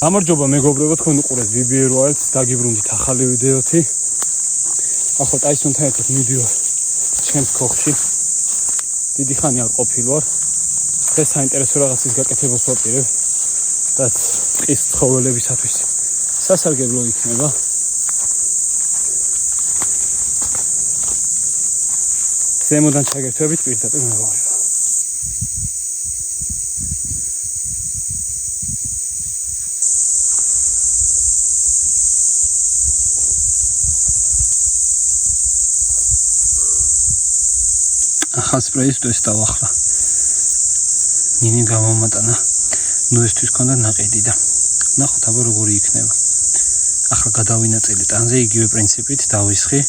გამარჯობა მეგობრებო, თქვენ უყურეთ BBR Wild-ს, დაგიბრუნდით ახალი ვიდეოთი. ახლა ტაისონთან ერთად მივდივარ ჩემს ქოხში. დიდი ხანი არ ყოფილვარ. დღეს საინტერესო რაღაცის გაკეთებას ვაპირებ, რაც ტყის ცხოველებისათვის სასარგებლო იქნება. ზემოდან ჩაგერთვებით პირდაპირ მეგობრებო. ახალ სპრეის ტესტავ ახლა. ნინი გამომატანა. ნუისთვის ქონდა ნაყიდი და ნახოთ აბა როგორი იქნება. ახლა გადავინაწილე ტანზე იგივე პრინციპით დავისხი,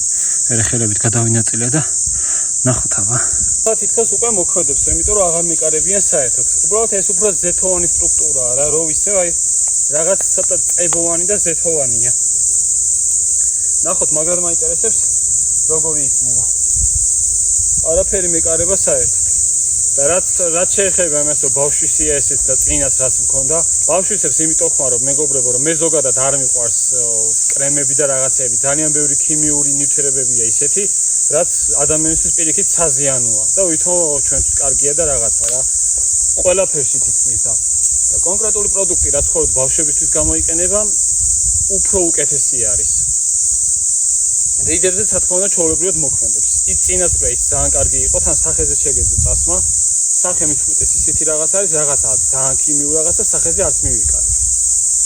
ერეხელებით გადავინაწილე და ნახოთ აბა. თითქოს უკვე მოქმედებს, იმიტომ რომ აღარ მეკარებიან საერთოდ. უბრალოდ ეს უფრო ზეთოვანი სტრუქტურაა რა, რო ისე აი რაღაც ცოტა წებოვანი და ზეთოვანია. ნახოთ, მაგრამ მაინტერესებს როგორი იქნება. არაფერი მეკარება საერთოდ. და რაც შეეხება იმას, რომ ბავშვისია ესეც და წინათ რაც მქონდა, ბავშვისებს იმიტომ ხმარ, რომ მეგობრებო, რომ მე ზოგადად არ მიყვარს კრემები და რაღაცეები, ძალიან ბევრი ქიმიური ნივთიერებებია ისეთი, რაც ადამიანისთვის პირიქით საზიანოა და ვითომ ჩვენთვის კარგია და რაღაცა რა. ყველაფერში თითქმის და კონკრეტული პროდუქტი, რაც მხოლოდ ბავშვებისთვის გამოიყენება, უფრო უკეთესი არის. რიგებზე რა თქმა უნდა ჩვეულებრივად მოქმედებს. ის წინა სპრეის ძალიან კარგი იყო, თან სახეზე შეგეძლო წასმა. სახე მithumetes ისეთი რაღაც არის, რაღაცაა ძალიან ქიმიური რაღაცა, სახეზე არც მივიკარებ.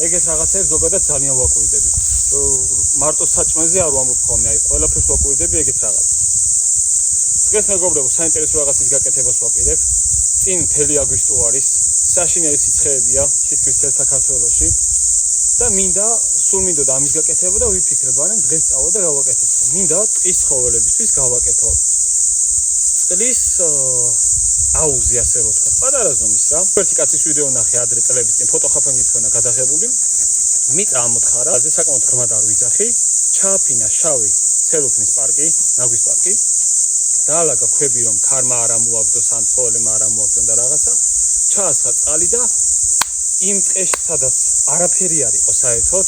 ეგეთ რაღაცებს ზოგადად ძალიან ვაკვირდები. მარტო საჭმეზე არ ვამბობ ხოლმე, აი ყველაფერს ვაკვირდები ეგეთ რაღაცა. დღეს მეგობრებო, საინტერესო რაღაცის გაკეთებას ვაპირებ. წინ მთელი აგვისტო არის, საშინელი სიცხეებია, თითქმის მთელ საქართველოში. და სულ მინდოდა ამის გაკეთება და ვიფიქრებ, ანუ დღეს წავა და გავაკეთებ. მინდა ტყის ცხოველებისთვის გავაკეთო. წყლის აუზი ასე რომ ვთქვა, პატარა ზომის რა. ერთი კაცის ვიდეო ნახე ადრე წლების წინ, ფოტოხაფანგით ქონა გადაღებული. მიწა ამოთხარა, ასე საკმაოდ ღრმად არ ვიძახი. ჩააფინა შავი ცელოფნის პარკი, ნაგვის პარკი. დაალაგა ქვები, რომ ქარმა არ ამოაგდოს, ან ცხოველებმა არ ამოაგდონ და რაღაცა. ჩაასხა წყალი და იმ ტყეში, სადაც არაფერი არ იყო საერთოდ,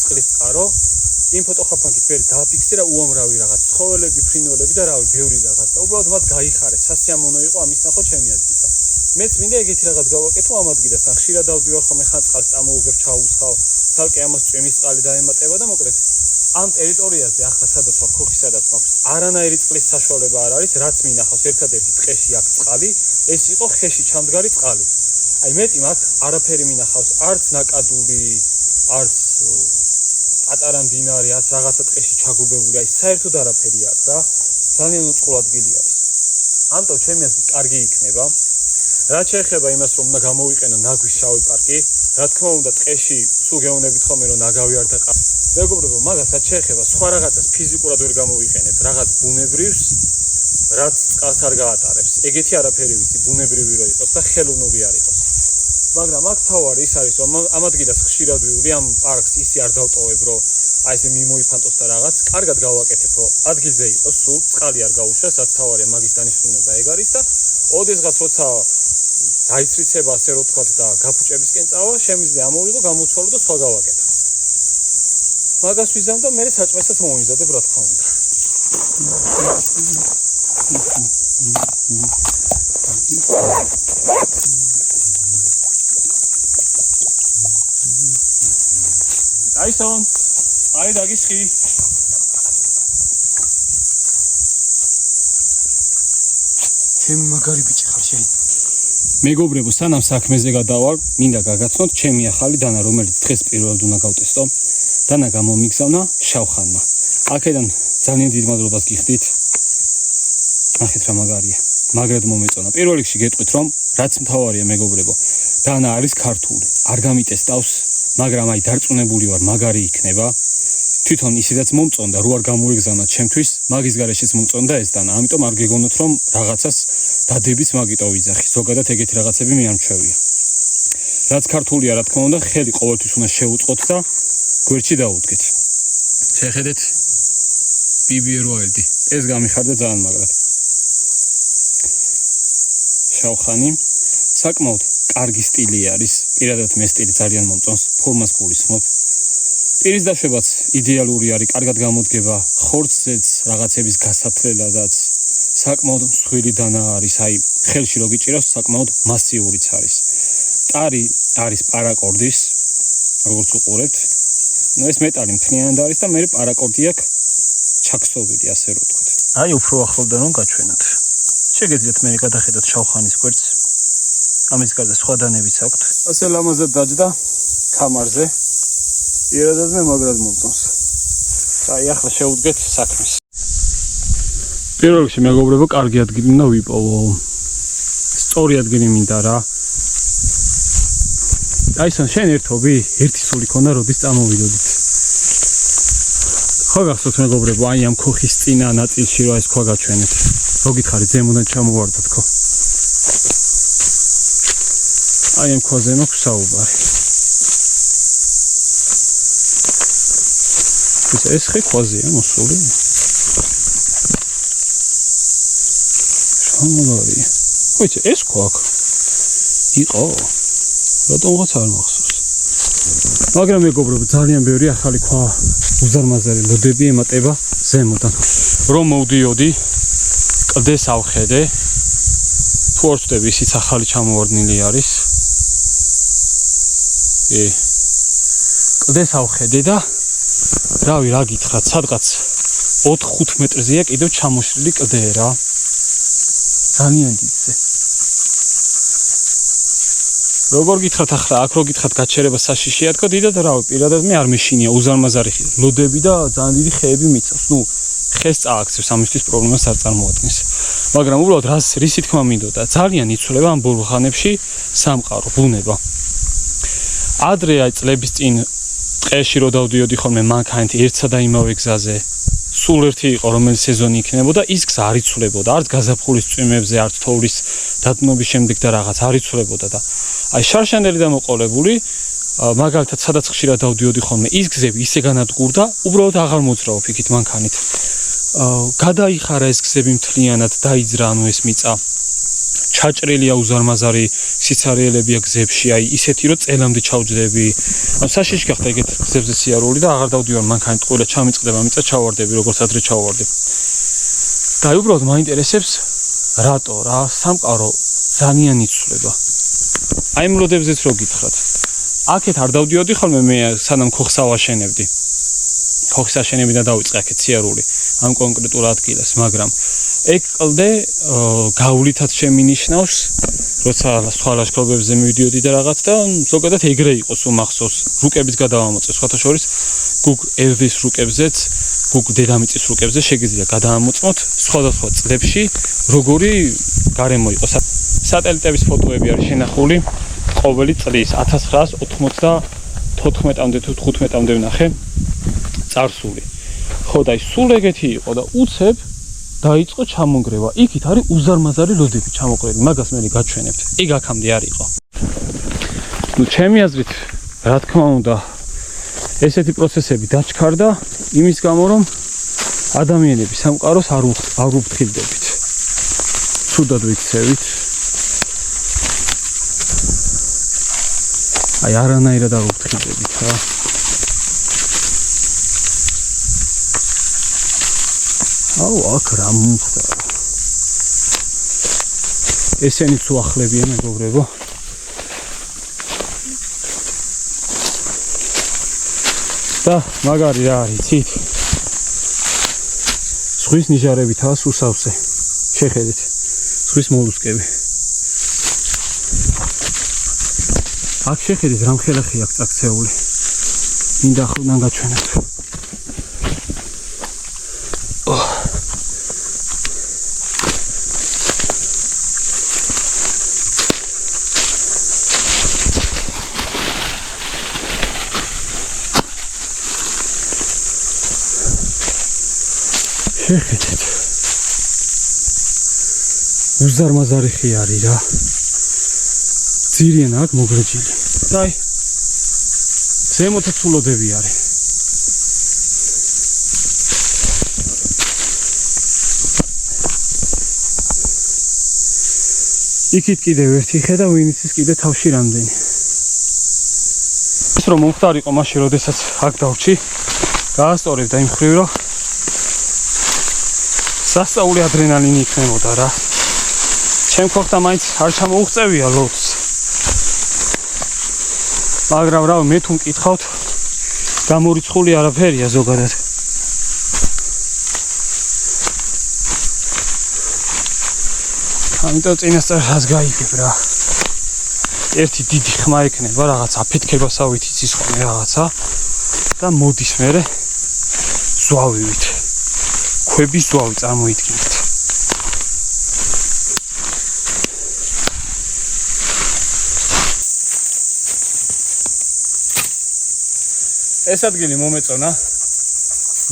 წყლის წყარო, იმ ფოტოხაფანგით ვერ დააფიქსირა უამრავი რაღაც ცხოველები, ფრინველები და რავი, ბევრი რაღაც და უბრალოდ მათ გაიხარეს. სასიამოვნო იყო ამის ნახვა ჩემი აზრით. მეც მინდა ეგეთი რაღაც გავაკეთო ამ ადგილას. ხშირად დავდივარ ხოლმე ხან წყალს წამოუგებ, ჩაუსხავ, ცალკე ამას წვიმის წყალი დაემატება და მოკლედ ამ ტერიტორიაზე ახლა სადაც ვარ, ქოხი სადაც მაქვს, არანაირი წყლის საშუალება არ არის, რაც მინახავს ერთადერთი ტყეში აქ წყალი, ეს იყო ხეში ჩამდგარი წყალი. აი მეტი მაგ არაფერი მინახავს, არც ნაკადული, არც პატარა მდინარე, არც რაღაცა ტყეში ჩაგუბებული, აი საერთოდ არაფერი აქვს რა. ძალიან უწყლო ადგილი არის. ამიტომ ჩემი აზრით კარგი იქნება. რაც შეეხება იმას, რომ უნდა გამოვიყენო ნაგვის შავი პარკი, რა თქმა უნდა ტყეში სულ გეუბნებით ხოლმე რომ ნაგავი არ დაყავ. მეგობრებო, მაგასაც შეეხება სხვა რაღაცას ფიზიკურად ვერ გამოვიყენებ, რაღაც ბუნებრივს, რაც წყალს არ გაატარებს. ეგეთი არაფერი ვიცი, ბუნებრივი რო იყოს და ხელოვნური არ იყოს. მაგრამ აქ თავარი ის არის, რომ ამ ადგილას ხშირად ვივლი, ამ პარკს ისე არ დავტოვებ, რომ აი ესე მიმოიფანტოს და რაღაც, კარგად გავაკეთებ, რომ ადგილზე იყოს სულ, წყალი არ გაუშვას, რაც თავარია მაგის დანიშნულება ეგ არის და ოდესღაც როცა დაიცრიცება ასე რომ თქვა და გაფუჭებისკენ წავა, შემიძლია ამოვიღო, გამოცვალო და სხვა გავაკეთო. მაგას ვიზამ და მე საჭმესაც მომიზადებ, რა თქმა უნდა. Tyson, აი დაგისხი. ჩემი მაგარი ბიჭი ხარ შენ. მეგობრებო, სანამ საქმეზე გადავალ, მინდა გაგაცნოთ ჩემი ახალი დანა, რომელიც დღეს პირველად უნდა გავტესტო. დანა გამომიგზავნა შავხანმა. აქედან ძალიან დიდ მადლობას გიხდით. ნახეთ რა მაგარია. მაგრად მომეწონა. პირველ რიგში გეტყვით, რომ რაც მთავარია მეგობრებო, დანა არის ქართული. არ გამიტესტავს, მაგრამ აი დარწმუნებული ვარ, მაგარი იქნება. თვითონ ისედაც მომწონდა, რო არ გამოეგზავნა ჩემთვის, მაგის გარეშეც მომწონდა ეს დანა. ამიტომ არ გეგონოთ, რომ რაღაცას დადების მაგიტო ვიძახი. ზოგადად ეგეთი რაღაცები მე არ მჩვევია. რაც ქართულია, რა თქმა უნდა, ხელი ყოველთვის უნდა შეუწყოთ და გვერდში დაუდგეთ. შეხედეთ BBR Wild. ეს გამიხარდა ძალიან მაგრად. შავხანი საკმაოდ კარგი სტილი არის. პირადად მე სტილი ძალიან მომწონს, ფორმას გულისხმობ. პირის დაშვებაც იდეალური არის, კარგად გამოდგება, ხორცზეც რაღაცების გასათლელადაც, საკმაოდ მსხვილი დანა არის, აი, ხელში რო გიჭირავს, საკმაოდ მასიურიც არის. ტარი არის პარაკორდის, როგორც უყურებთ. ნუ ეს მეტალი მთლიანად არის და მე პარაკორდი აქვს ჩაქსოვილი, ასე რომ ვთქვათ. აი, უფრო ახლობდან რომ გაჩვენოთ. შეგეძლიათ მე გადახედოთ შავხანის კვერცხს. ამის გარდა სხვა დანებიც აქვთ. ასე ლამაზად დაჯდა კამარზე. იერადად მე მაგრად მომწონს. აი, ახლა შევუდგეთ საქმეს. პირველ რიგში მეგობრებო, კარგი ადგილი უნდა ვიპოვო. სწორი ადგილი მინდა რა. აი, შენ ერთობი, ერთი სული ქონა, როდის წამოვიდოდით. ხო გახსოვთ მეგობრებო, აი ამ ქოხის წინა ნაწილში რა ეს ქვა გაჩვენეთ. რო გითხარით ზემოდან ჩამოვარდა თქო. აი ამ ქვაზე მაქვს საუბარი. ეს ხე ქვაზეა მოსული. შამოლარი. ხოიცი ეს ქვა აქ იყო. რატომღაც არ მახსოვს. მაგრამ მეგობრებო, ძალიან ბევრი ახალი ქვა უზარმაზარი ლოდები ემატება ზემოდან. რომ მოვდიოდი, კლდეს ავხედე. თუ არ ვწდები, ისიც ახალი ჩამოვარდნილი არის. კლდეს ავხედე და რავი რა გითხრათ, სადღაც 4-5 მეტრზეა კიდევ ჩამოშლილი კლდე რა. ძალიან დიდზე. როგორ გითხრათ ახლა, აქ რო გითხრათ გაჩერება საშიშია თქო, დიდად რავი, პირადად მე არ მეშინია უზარმაზარი ლოდები და ძალიან დიდი ხეები მიცავს. ნუ ხეს წააქცევს, ამისთვის პრობლემას არ წარმოადგენს. მაგრამ უბრალოდ რისი თქმა მინდოდა, ძალიან იცვლება ამ ბოლო ხანებში სამყარო, ბუნება. ადრე აი წლების წინ ტყეში რო დავდიოდი ხოლმე მანქანით ერთსა და იმავე გზაზე. სულ ერთი იყო, რომელიც სეზონი იქნებოდა, ის გზა არ იცვლებოდა, არც გაზაფხულის წვიმებზე, არც თოვლის დადნობის შემდეგ და რაღაც არ იცვლებოდა და აი შარშანდელი დამოყოლებული, მაგალითად სადაც ხშირად დავდიოდი ხოლმე, ის გზები ისე განადგურდა, უბრალოდ აღარ მოძრაობ იქით მანქანით. გადაიხარა ეს გზები მთლიანად, დაიძრა ანუ ეს მიწა. ჩაჭრილია უზარმაზარი სიცარიელებია გზებში, აი ისეთი რომ წელამდე ჩავჯდები. საშიში გახდა ეგეთ გზებზე სიარული და აღარ დავდივარ მანქანით, ყველა ჩამიწყდება მიწა, ჩავარდები, როგორც ადრე ჩავარდი. და აი უბრალოდ მაინტერესებს რატო რა, სამყარო ძალიან იცვლება. აი ამ ლოდებზეც რო გითხრათ. აქეთ არ დავდიოდი ხოლმე მე სანამ ქოხს ავაშენებდი. ქოხის აშენებიდან დავიწყე აქეთ სიარული ამ კონკრეტულ ადგილას, მაგრამ ეგ კლდე გავლითად შემინიშნავს, როცა სხვა ლაშქრობებზე მივიდიოდი და რაღაც და ზოგადად ეგრე იყო სულ მახსოვს, რუკებიც გადავამოწე, სხვათა შორის გუგ ერვის რუკებზეც, გუგ დედამიწის რუკებზე შეგიძლია გადაამოწმოთ სხვადასხვა წლებში, როგორი გარემო იყო. სატელიტების ფოტოები არის შენახული ყოველი წლის 1994-მდე თუ 15-მდე ვნახე წარსული. ხო და ის სულ ეგეთი იყო და უცებ დაიწყო ჩამონგრევა. იქით არის უზარმაზარი ლოდები ჩამოყრილი, მაგას მე გაჩვენებთ. ეგ აქამდე არ იყო. ნუ ჩემი აზრით, რა თქმა უნდა, ესეთი პროცესები დაჩქარდა იმის გამო, რომ ადამიანები სამყაროს არ უფრთხილდებით. ცუდად ვიცევით. აი არანაირად არ უფრთხილდებით რა. აუ აქ რა მომხდა. ესენიც უახლებია მეგობრებო. და მაგარი რა არის, იცით? ზღვის ნიჟარებითაა სუსავსე. შეხედეთ. ზღვის მოლუსკები. აქ შეხედეთ რა მხელახი აქვს წაქცეული. მინდა ახლიდან გაჩვენოთ. შეხედეთ. უზარმაზარი ხე არის რა. ძირიან აქ მოგრეჯილი. და აი ზემოთაც ლოდები არის. იქით კიდევ ერთი ხედა ვინც ის კიდე თავში რამდენი. ის რომ მომხდარიყო მაშინ როდესაც აქ დავრჩი, გაასწორებ და იმ ხრივ რომ სასწაული ადრენალინი იქნებოდა რა. ჩემ ხოხთა მაინც არ ჩამოუღწევია ლოდს. მაგრამ რა მე თუ მკითხავთ, გამორიცხული არაფერია ზოგადად. ამიტომ წინასწარს გაიგებ რა. ერთი დიდი ხმა ექნება რაღაც აფეთქებასავით იცის ხოლმე რაღაცა და მოდის მერე ზვავივით. ქვების ზვავი წარმოიდგინეთ. ეს ადგილი მომეწონა.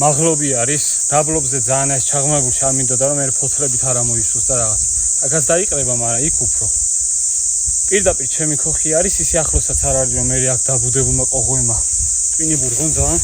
მაღლობი არის, დაბლობზე ძალიან ეს ჩაღმებული არ მინდოდა რომ მე ფოთლებით არ ამოისვოს და რაღაც. აქაც დაიყრება, მაგრამ იქ უფრო. პირდაპირ ჩემი ხოხი არის, ისე ახლოსაც არ არის რომ მე აქ დაბუდებულმა ყოღვემა ტვინი ბურღონ ძალიან.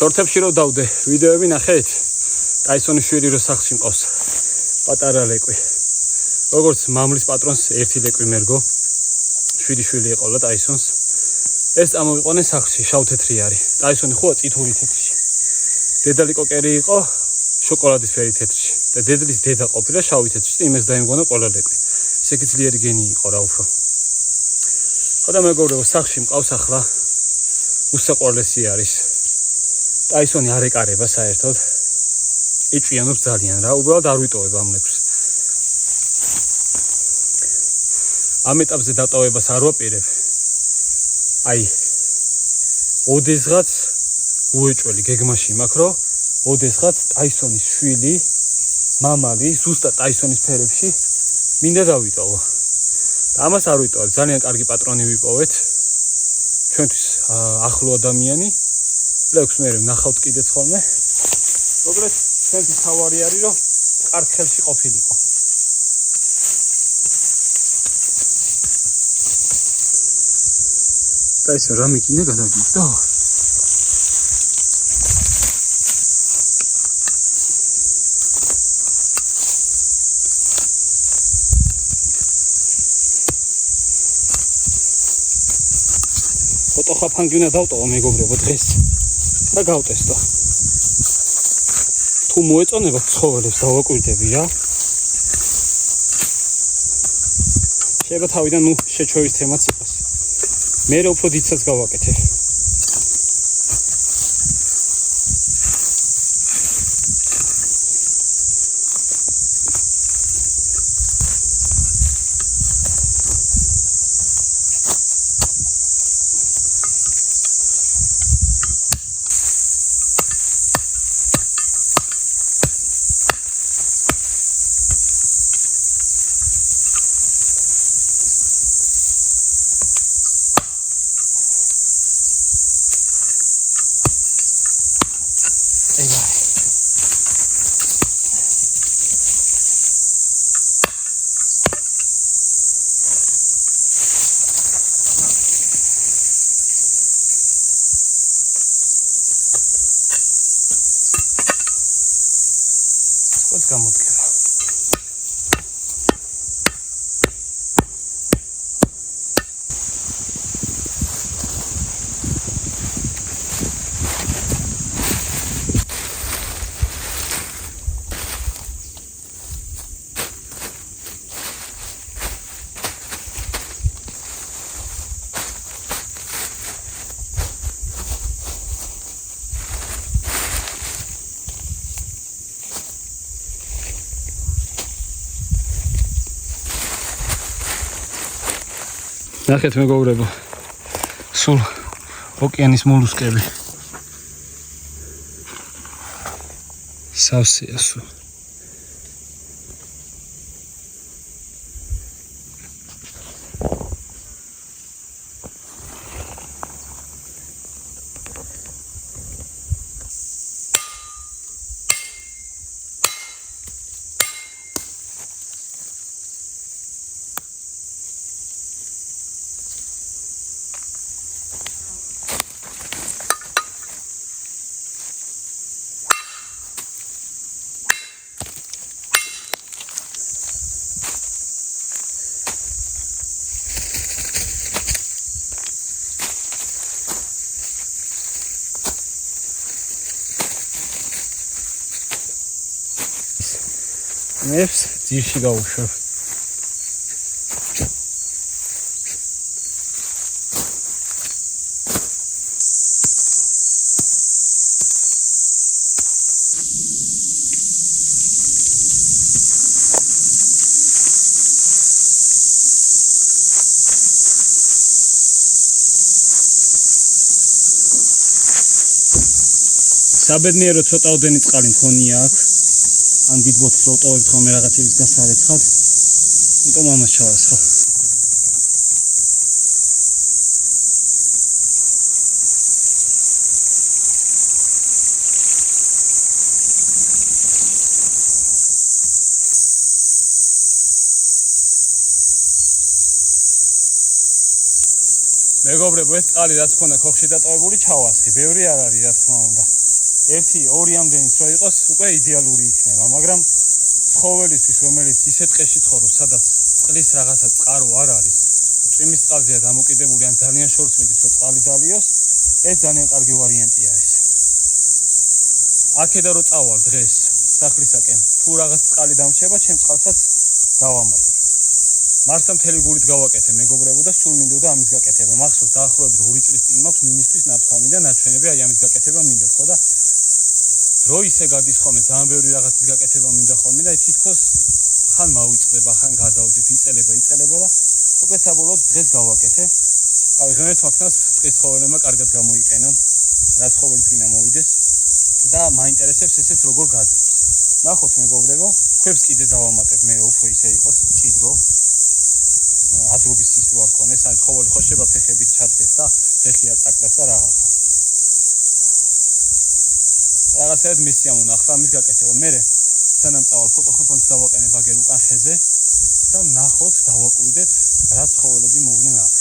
შორტებში რო დავდე, ვიდეოები ნახეთ. ტაისონის შვილი რო სახლში მყავს. პატარა ლეკვი. როგორც მამლის პატრონს ერთი ლეკვი მერგო. 7 შვილი ეყოლა ტაისონს. ეს წამოვიყვანეს სახლში, შავ-თეთრი არის. ტაისონი ხოა წითური თეთრში. დედალი კოკერი იყო შოკოლადის ფერი თეთრში. და დედლის დედა ყოფილა შავი თეთრში და იმას დაემგონა ყველა ლეკვი. ისეთი ძლიერი გენი იყო რა უფრო. ხოდა მეგობრებო, სახლში მყავს ახლა უსაყვარლესი არის. ტაისონი არ ეკარება საერთოდ. ეჭვიანობს ძალიან რა, უბრალოდ არ ვიტოვებ ამ ლეკვს. ამ ეტაპზე დატოვებას არ ვაპირებ. აი, ოდესღაც უეჭველი გეგმაში მაქვს, რომ ოდესღაც ტაისონის შვილი, მამალი, ზუსტად ტაისონის ფერებში მინდა დავიტოვო. და ამას არ ვიტოვებ, ძალიან კარგი პატრონი ვიპოვეთ. ჩვენთვის ახლო ადამიანი. ლეკვს მე ვნახავთ კიდეც ხოლმე. მოგლეთ, ჩვენთვის თავარი არის, რომ კარგ ხელში ყოფილიყო. და ეს რა მიგინე გადაგიდო? ფოტოხაფანგი უნდა დავტოვო მეგობრებო დღეს და გავტესტო. თუ მოეწონება ცხოველებს დავაკვირდები რა. შეიძლება თავიდან შეჩოვის თემაც იყოს. მე უფრო დიდსაც გავაკეთე. What's გამოდგება? ნახეთ მეგობრებო, სულ ოკეანის მოლუსკები. სავსეა სულ. მებს ძირში გავუშვებ. საბედნიერო ცოტაოდენი წყალი მქონია აქ. ან დიდ ბოთლს რო ტოვებთ ხოლმე რაღაცების გასარეცხად. იმიტომ ამას ჩავასხავ. მეგობრებო, ეს წყალი რაც ხონდა ქოხში დატოვებული ჩავასხი. ბევრი არ არის, რა თქმა უნდა. 1-2 ამდენიც რო იყოს, უკვე იდეალური იქნება, მაგრამ ცხოველისთვის, რომელიც ისეთ ტყეში ცხოვრობს, სადაც წყლის რაღაცა წყარო არ არის, წვიმის წყალზეა დამოკიდებული ან ძალიან შორს მიდის, რომ წყალი დალიოს, ეს ძალიან კარგი ვარიანტი არის. აქედან რო წავალ დღეს სახლისაკენ, თუ რაღაც წყალი დამრჩება, ჩემ წყალსაც დავამატებ. მარსა მთელი გულით გავაკეთე მეგობრებო და სულ მინდოდა ამის გაკეთება. მახსოვს დაახლოებით 2 წლის წინ მაქვს ნინისთვის ნათქვამი და ნაჩვენები აი ამის გაკეთება მინდა თქო და დრო ისე გადის ხოლმე, ძალიან ბევრი რაღაცის გაკეთება მინდა ხოლმე და თითქოს ხან მავიწყდება, ხან გადავდებ, იწელება და უკვე საბოლოოდ დღეს გავაკეთე. აი ღმერთ მაგნას ტყის ცხოველებმა კარგად გამოიყენონ, რაც ცხოველიც გინდა მოვიდეს და მაინტერესებს ესეც როგორ გაძლევს. ნახოთ მეგობრებო, ქვებს კიდე დავამატებ მე უფრო ისე იყოს ჭიდრო. აზრობის ის რო არ ქონეს, ან ცხოველი ხოშება ფეხებით ჩადგეს და ფეხი აწაკრას და რაღაცა. რაღაცად მისიამონა ახლა ამის გაკეთება. მე სანამ წავალ ფოტოხაფანს დავაყენებ აგერ უკან ხეზე და ნახოთ, დავაკვირდეთ რა ცხოველები მოვლენ აქ.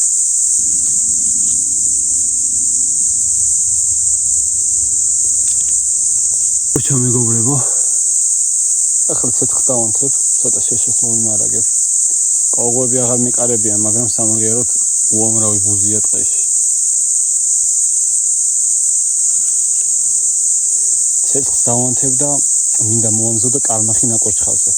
ოჩა მეგობრებო, ახლა ცეცხლს დავანთებ, ცოტა შეშეს მოვიმარაგებ. კოღოები აღარ მეკარებიან, მაგრამ სამაგეროდ უამრავი ბუზია ტყეში. ცეცხლს დავანთებ და მინდა მოვამზადო კალმახი ნაკურჩხალზე.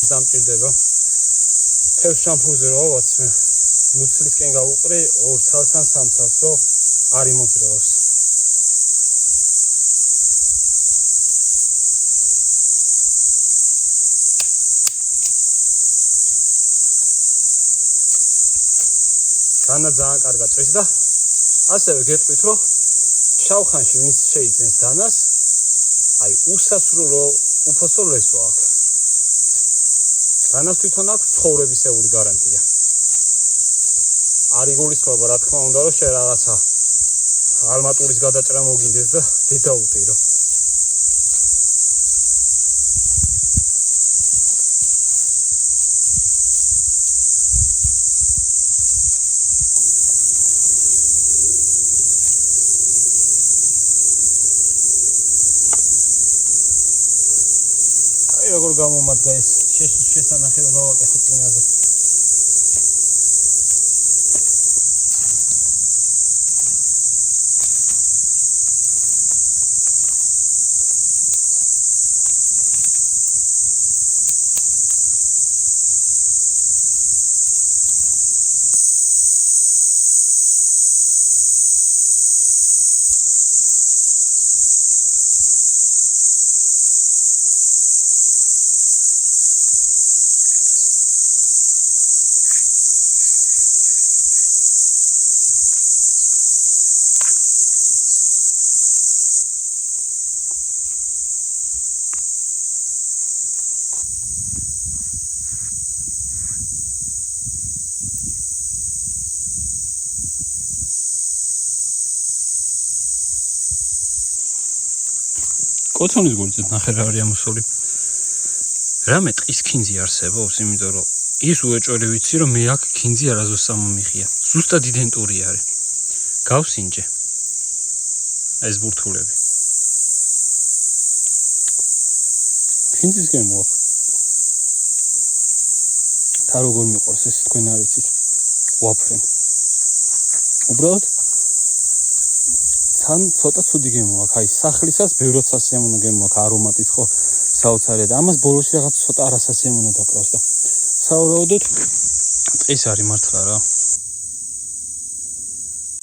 დამჭირდება. თევზ შამპუზე რო ავაცმე, მუცლისკენ გავუყრი 2 წელს ან 3 წელს, რომ არ იმოძრაოს. დანა ძალიან კარგად წვის და ასევე გეტყვით, რომ შავხანში ვინც შეიძენს დანას, აი უსასრულო უფასო ლესო აქვს. დანას თვითონ აქვს ცხოვრებისეული გარანტია. არ იგულისხმება რა თქმა უნდა, რომ შე რაღაცა ალმატურის გადაჭრა მოგინდეს და დედაუტირო. აი როგორ გამომადგა ეს შესანახება გავაკეთებ წინაზე. კოცონის გულზე ნახე რა არის ამოსული. რამე ტყის ქინძი არსებობს, იმიტომ რომ ის უეჭველი ვიცი რომ მე აქ ქინძი არასდროს სამომიხია. ზუსტად იდენტური არის. გავსინჯე. ეს ბურთულები. ქინძის გემო აქ. თა როგორ მიყვარს ეს თქვენ არ იცით. ვაფრენ. უბრალოდ თან ცოტა ცუდი გემო აქ. აი სახლისას ბევრად სასიამოვნო გემო აქ არომატით ხო საოცარია და ამას ბოლოში რაღაც ცოტა არასასიამოვნო დაკრავს და სავარაუდოდ ტყის არის მართლა რა.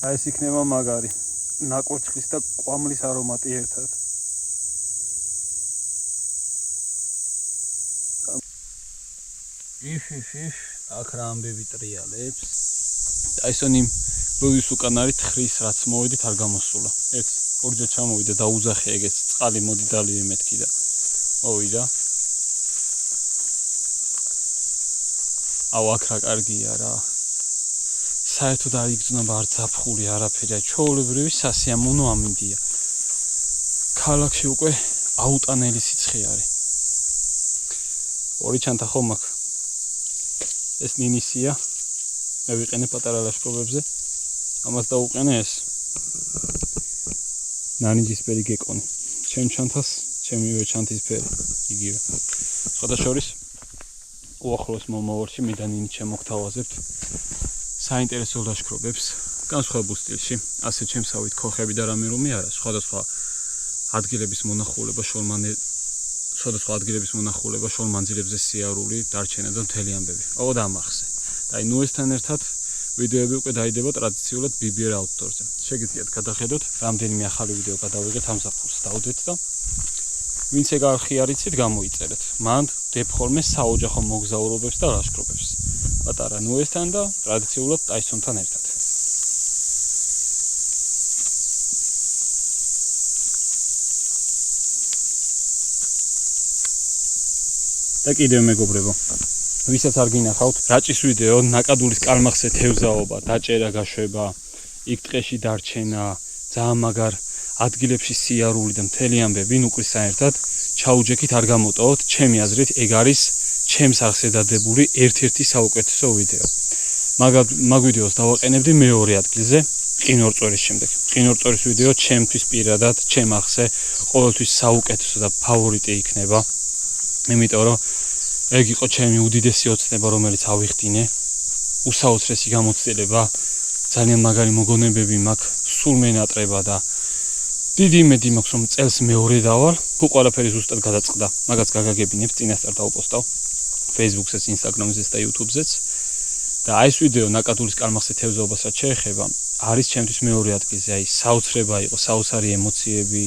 აი ეს იქნება მაგარი. ნაკვერცხის და კვამლის არომატი ერთად. იფ აქ რა ამბები ტრიალებს. ტაისონი როდის უკან არის თხრის რაც მოვედით არ გამოსულა. ერთი ორჯერ ჩამოვიდა და უძახე ეგეც წყალი მოდი დალივე მეთქი და მოვიდა. აუ აქ რა კარგია რა. საერთოდ არ იგრძნობა არ ზაფხული არაფერი. ჩვეულებრივი სასიამოვნო ამინდია. ქალაქში უკვე აუტანელი სიცხე არის. ორი ჩანთა ხომ აქ. ეს ნინისია. მე ვიყენე პატარა ლაშქრობებზე. ამას დაუყენე ეს. ნანიჯისფერი გეკონი. ჩემ ჩანთას, ჩემივე ჩანთის ფერი. იგივე. სხვადასხვის უახლოს მომავალში მე და ნინი შემოგთავაზებთ საინტერესო ლაშქრობებს განსხვავებულ სტილში. ასე ჩემსავით ქოხები და რამე რომი არა. სხვადასხვა ადგილების მონახულება შორმანძილებზე სიარული დარჩენა და მთელი ამბები. ოღონდ ამახსე. და აი ნუესთან ერთად ვიდეოები უკვე დაიდება ტრადიციულად BBR Outdoors-ზე. შეგიძლიათ გადახედოთ, რამდენიმე ახალი ვიდეო გადავიღეთ ამ ზაფხულს დავდეთ და ვინც ეგ არხი არ იცით, გამოიწერეთ. მანდ ვდებ ხოლმე საოჯახო მოგზაურობებს და ლაშქრობებს. პატარა ნუესთან და ტრადიციულად ტაისონთან ერთად. და კიდევ მეგობრებო, ვისაც არ გინახავთ, რაჭის ვიდეო, ნაკადულის კალმახზე თევზაობა, დაჭერა გაშვება, იქ ტყეში დარჩენა, ძალიან მაგარ ადგილებში სიარული და მთელი ამბები ნუკრის საერთად ჩაუჯექით არ გამოტოვოთ, ჩემი აზრით ეგ არის ჩემს არხზე დადებული ერთ-ერთი საუკეთესო ვიდეო. მაგ ვიდეოს დავაყენებდი მეორე ადგილზე, ყინორწვერის შემდეგ. ყინორწვერის ვიდეო ჩემთვის პირადად, ჩემ არხზე ყოველთვის საუკეთესო და ფავორიტი იქნება. იმიტომ რომ ეგ იყო ჩემი უდიდესი ოცნება, რომელიც ავიხდინე. უსაოცრესი გამოცდილება, ძალიან მაგარი მოგონებები მაქვს, სულ მენატრება და დიდი იმედი მაქვს, რომ წელს მეორე დავალ. თუ ყველაფერი ზუსტად გადაწყდა, მაგაც გაგაგებინებთ, წინასწარ დავპოსტავ Facebook-ზე, Instagram-ზე და YouTube-ზეც. და აი ეს ვიდეო ნაკადულის კალმახზე თევზაობასაც შეეხება, არის ჩემთვის მეორე ადგილზე. აი საოცრება იყო, საოცარი ემოციები.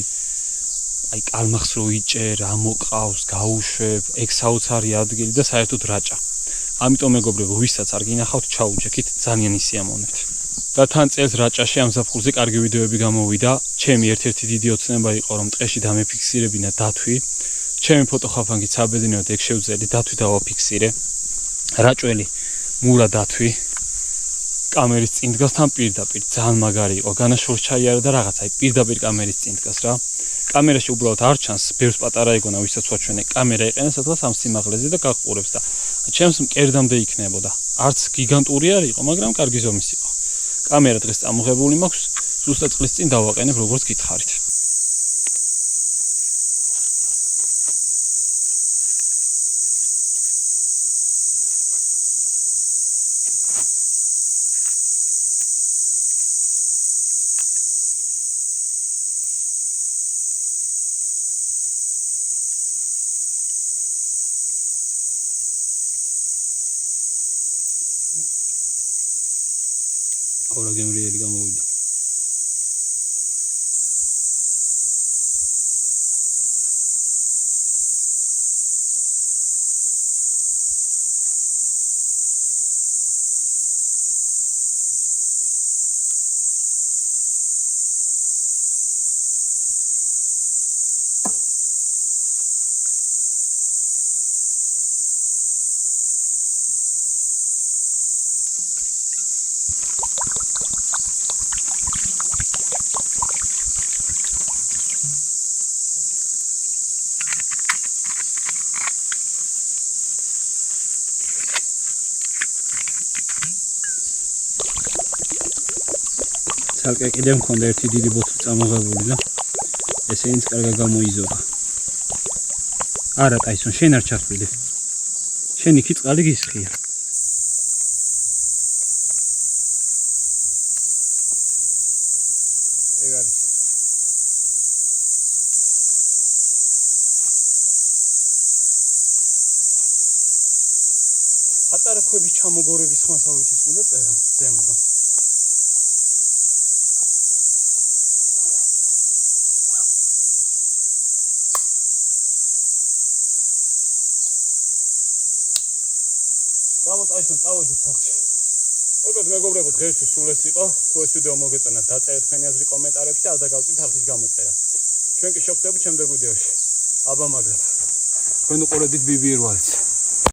აი კალმახს რო იჭერ, ამოყავს, გაუშვებ, ეგ საოცარი ადგილი და საერთოდ რაჭა. ამიტომ მეგობრებო, ვისაც არ გინახავთ, ჩაუჯექით, ძალიან ისიამოვნებთ. და თან წელს რაჭაში ამ ზაფხულზე კარგი ვიდეოები გამოვიდა. ჩემი ერთ-ერთი დიდი ოცნება იყო, რომ ტყეში დამეფიქსირებინა დათვი. ჩემი ფოტოხაფანგით საბედნიეროდ ეგ შევძელი, დათვი დავაფიქსირე. რაჭველი მურა დათვი. კამერის წინ დგას თან პირდაპირ, ძალიან მაგარი იყო. განაშორს ჩაიარა და რაღაცა, აი პირდაპირ კამერის წინ დგას რა. კამერაში უბრალოდ არ ჩანს, ბევრს პატარა ეგონა, ვისაც ვაჩვენე. კამერა იყენებს სადღაც ამ სიმაღლეზე და გაყურებს და ჩემს მკერდამდე იქნებოდა. არც გიგანტური არ იყო, მაგრამ კარგი ზომის იყო. კამერა დღეს წამოღებული მაქვს, ზუსტად წლის წინ დავაყენებ, როგორც გითხარით. Ahora que me el gamouida. ცალკე კიდე მქონდა ერთი დიდი ბოთლი წამოღებული და ესეც კარგად გამოიზოდა. არა, ტაისონ, შენ არ ჩასვლიდე. შენ იქი წყალი გისხია. ეგ არის. პატარა ქვების ჩამოგორების ხმასავით ის უნდა წერა ზემოდან. Აისონ წავედით სახში. მოგეთ მეგობრებო, დღეისთვის სულ ეს იყო. თუ ეს ვიდეო მოგეწონათ, დაწერეთ თქვენი აზრი კომენტარებში და არ დაგავწით ახლის გამოწერა. ჩვენ კი შევხვდებით შემდეგ ვიდეოში. აბა მაგრად. თქვენ უყურებთ BB World-ს.